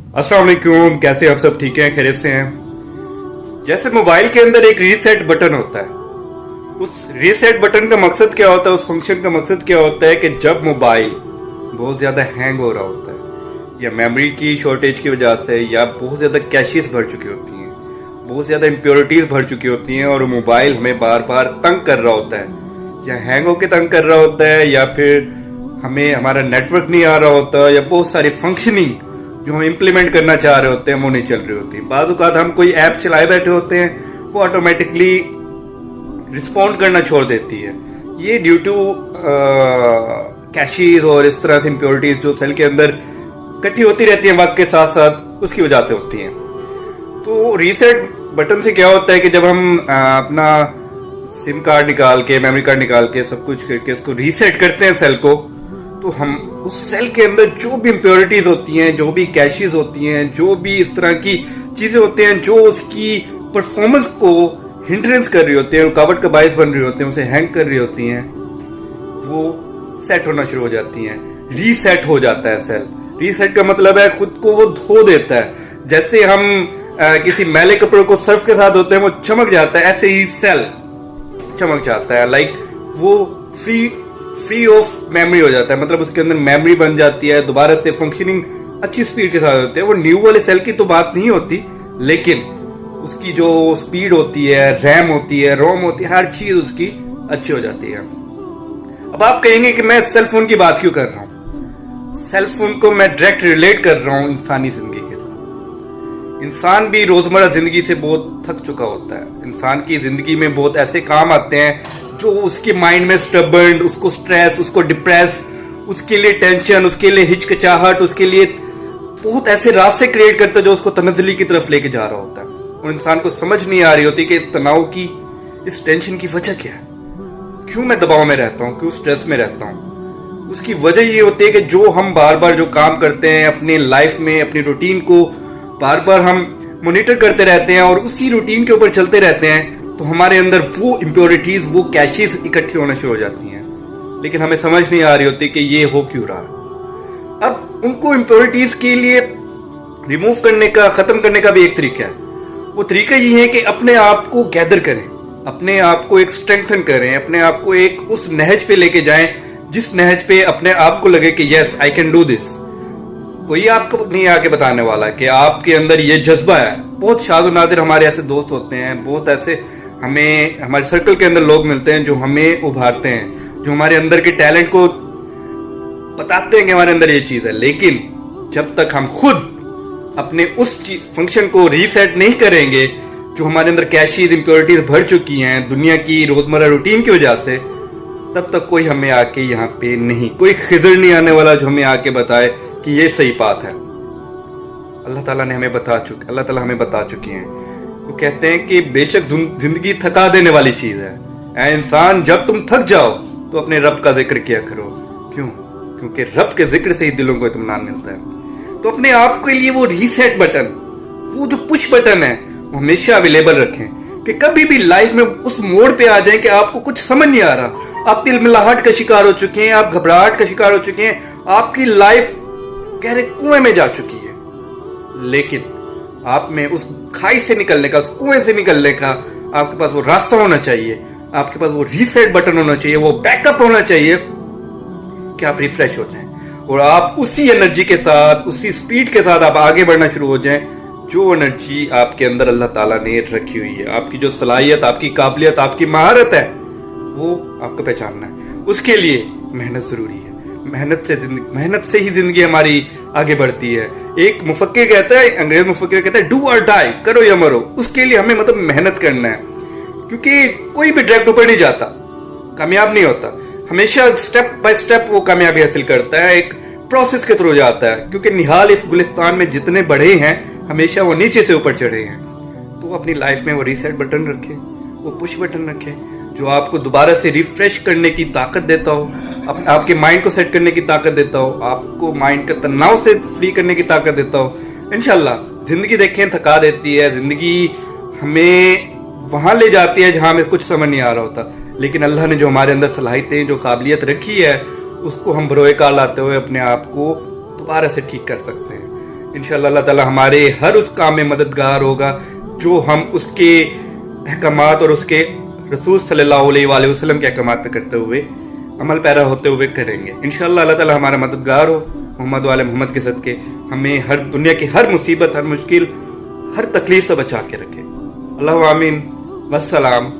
अस्सलाम वालेकुम, कैसे आप सब ठीक हैं, खैरियत से हैं। जैसे मोबाइल के अंदर एक रीसेट बटन होता है, उस रीसेट बटन का मकसद क्या होता है, उस फंक्शन का मकसद क्या होता है कि जब मोबाइल बहुत ज्यादा हैंग हो रहा होता है या मेमोरी की शॉर्टेज की वजह से या बहुत ज्यादा कैशेस भर चुकी होती हैं, बहुत ज्यादा इम्प्योरिटीज भर चुकी होती हैं और मोबाइल हमें बार बार तंग कर रहा होता है, या हैंग होकर तंग कर रहा होता है, या फिर हमें हमारा नेटवर्क नहीं आ रहा होता, या बहुत सारी फंक्शनिंग जो हम इम्प्लीमेंट करना चाह रहे होते हैं वो नहीं चल रही होती। बाज़ औक़ात हम कोई ऐप चलाए बैठे होते हैं, वो ऑटोमेटिकली रिस्पॉन्ड करना छोड़ देती है। ये ड्यू टू कैशेस और इस तरह से इम्प्योरिटीज जो सेल के अंदर इकट्ठी होती रहती हैं वक्त के साथ साथ, उसकी वजह से होती हैं। तो रीसेट बटन से क्या होता है कि जब हम अपना सिम कार्ड निकाल के, मेमोरी कार्ड निकाल के, सब कुछ करके उसको रीसेट करते हैं सेल को, तो हम उस सेल के अंदर जो भी इम्प्योरिटीज होती हैं, जो भी कैशेस होती हैं, जो भी इस तरह की चीजें होती हैं जो उसकी परफॉर्मेंस को हिंड्रेंस कर रही होती हैं, रुकावट का बायस बन रही होती हैं, उसे हैंग कर रही होती हैं, वो सेट होना शुरू हो जाती हैं। रीसेट हो जाता है सेल। रीसेट का मतलब है खुद को वो धो देता है। जैसे हम किसी मैले कपड़े को सर्फ के साथ धोते हैं, वो चमक जाता है, ऐसे ही सेल चमक जाता है। लाइक वो फ्री ऑफ मेमोरी हो जाता है, मतलब उसके अंदर मेमोरी बन जाती है, दोबारा से फंक्शनिंग अच्छी स्पीड के साथ होती है। वो न्यू वाले सेल की तो बात नहीं होती, लेकिन उसकी जो स्पीड होती है, रैम होती है, रोम होती है, हर चीज उसकी अच्छी हो जाती है। अब आप कहेंगे कि मैं सेल फोन की बात क्यों कर रहा हूं। सेल फोन को मैं डायरेक्ट रिलेट कर रहा हूं इंसानी जिंदगी के साथ। इंसान भी रोजमर्रा जिंदगी से बहुत थक चुका होता है। इंसान की जिंदगी में बहुत ऐसे काम आते हैं जो उसके माइंड में स्टबर्न, उसको स्ट्रेस, उसको डिप्रेस, उसके लिए टेंशन, उसके लिए हिचकिचाहट, उसके लिए बहुत ऐसे रास्ते क्रिएट करता है जो उसको तनज़्ज़ुली की तरफ लेके जा रहा होता है। और इंसान को समझ नहीं आ रही होती कि इस तनाव की, इस टेंशन की वजह क्या है, क्यों मैं दबाव में रहता हूँ, क्यों स्ट्रेस में रहता हूँ। उसकी वजह ये होती है कि जो हम बार बार जो काम करते हैं अपने लाइफ में, अपनी रूटीन को बार बार हम मॉनिटर करते रहते हैं और उसी रूटीन के ऊपर चलते रहते हैं, तो हमारे अंदर वो इम्प्योरिटीज, वो कैशेस इकट्ठी होना शुरू हो जाती हैं। लेकिन हमें समझ नहीं आ रही होती कि ये हो क्यों रहा। अब उनको इम्प्योरिटीज के लिए रिमूव करने का, खत्म करने का भी एक तरीका है। वो तरीका ये है कि अपने आप को गैदर करें, अपने आप को एक स्ट्रेंथन करें, अपने आप को एक उस नहज पे लेके जाएं जिस नहज पे अपने आप को लगे कि yes I can do this. कोई आपको नहीं आके बताने वाला कि आपके अंदर ये जज्बा है। बहुत शाज़ नाज़िर हमारे ऐसे दोस्त होते हैं, बहुत ऐसे हमें हमारे सर्कल के अंदर लोग मिलते हैं जो हमें उभारते हैं, जो हमारे अंदर के टैलेंट को बताते हैं कि हमारे अंदर ये चीज है। लेकिन जब तक हम खुद अपने उस फंक्शन को रीसेट नहीं करेंगे जो हमारे अंदर कैशेस, इम्प्योरिटीज भर चुकी हैं दुनिया की रोजमर्रा रूटीन की वजह से, तब तक कोई हमें आके यहाँ पे नहीं, कोई खिजर नहीं आने वाला जो हमें आके बताए कि ये सही बात है। अल्लाह ताला हमें बता चुकी हैं। वो कहते हैं कि बेशक जिंदगी थका देने वाली चीज है। ऐ इंसान, जब तुम थक जाओ तो अपने रब का जिक्र किया करो। क्यों? क्योंकि रब के जिक्र से ही दिलों को इत्मीनान मिलता है। तो अपने आप के लिए वो रीसेट बटन, वो जो पुश बटन है, वो हमेशा अवेलेबल रखें कि कभी भी लाइफ में उस मोड़ पे आ जाए कि आपको कुछ समझ नहीं आ रहा, आप तिलमिलाहट का शिकार हो चुके हैं, आप घबराहट का शिकार हो चुके हैं, आपकी लाइफ गहरे कुएं में जा चुकी है, लेकिन आप में उस खाई से निकलने का, उस कुएं से निकलने का आपके पास वो रास्ता होना चाहिए, आपके पास वो रीसेट बटन होना चाहिए, वो बैकअप होना चाहिए कि आप रिफ्रेश हो जाएं और आप उसी एनर्जी के साथ, उसी स्पीड के साथ आप आगे बढ़ना शुरू हो जाएं जो एनर्जी आपके अंदर अल्लाह ताला ने रखी हुई है। आपकी जो सलाहियत, आपकी काबिलियत, आपकी महारत है, वो आपको पहचानना है। उसके लिए मेहनत जरूरी है। मेहनत से ही जिंदगी हमारी आगे बढ़ती है। एक मुफक्किर कहता है, अंग्रेज मुफक्किर कहता है, डू और डाई, करो या मरो। उसके लिए हमें मतलब मेहनत करना है, क्योंकि कोई भी डायरेक्ट ऊपर नहीं जाता, कामयाब नहीं होता। हमेशा स्टेप बाय स्टेप वो कामयाबी हासिल करता है, एक प्रोसेस के थ्रू जाता है। क्योंकि निहाल इस गुलिस्तान में जितने बढ़े हैं, हमेशा वो नीचे से ऊपर चढ़े हैं। तो अपनी लाइफ में वो रीसेट बटन रखे, वो पुश बटन रखे जो आपको दोबारा से रिफ्रेश करने की ताकत देता हो, आपके माइंड को सेट करने की ताकत देता हो, आपको माइंड का तनाव से फ्री करने की ताकत देता हो। इंशाल्लाह जिंदगी देखें थका देती है, जिंदगी हमें वहां ले जाती है जहां हमें कुछ समझ नहीं आ रहा होता, लेकिन अल्लाह ने जो हमारे अंदर सलाहियतें, जो काबिलियत रखी है, उसको हम बरोए कार लाते हुए अपने आप को दोबारा से ठीक कर सकते हैं। انشاءاللہ اللہ تعالی ہمارے ہر اس کام میں مددگار ہوگا جو ہم اس کے احکامات اور اس کے رسول صلی اللہ علیہ وآلہ وسلم کے احکامات پہ کرتے ہوئے عمل پیرا ہوتے ہوئے کریں گے. انشاءاللہ اللہ تعالی ہمارا مددگار ہو. محمد و آل محمد کے صدقے ہمیں ہر دنیا کی ہر مصیبت، ہر مشکل، ہر تکلیف سے بچا کے رکھے. اللہ آمین. والسلام.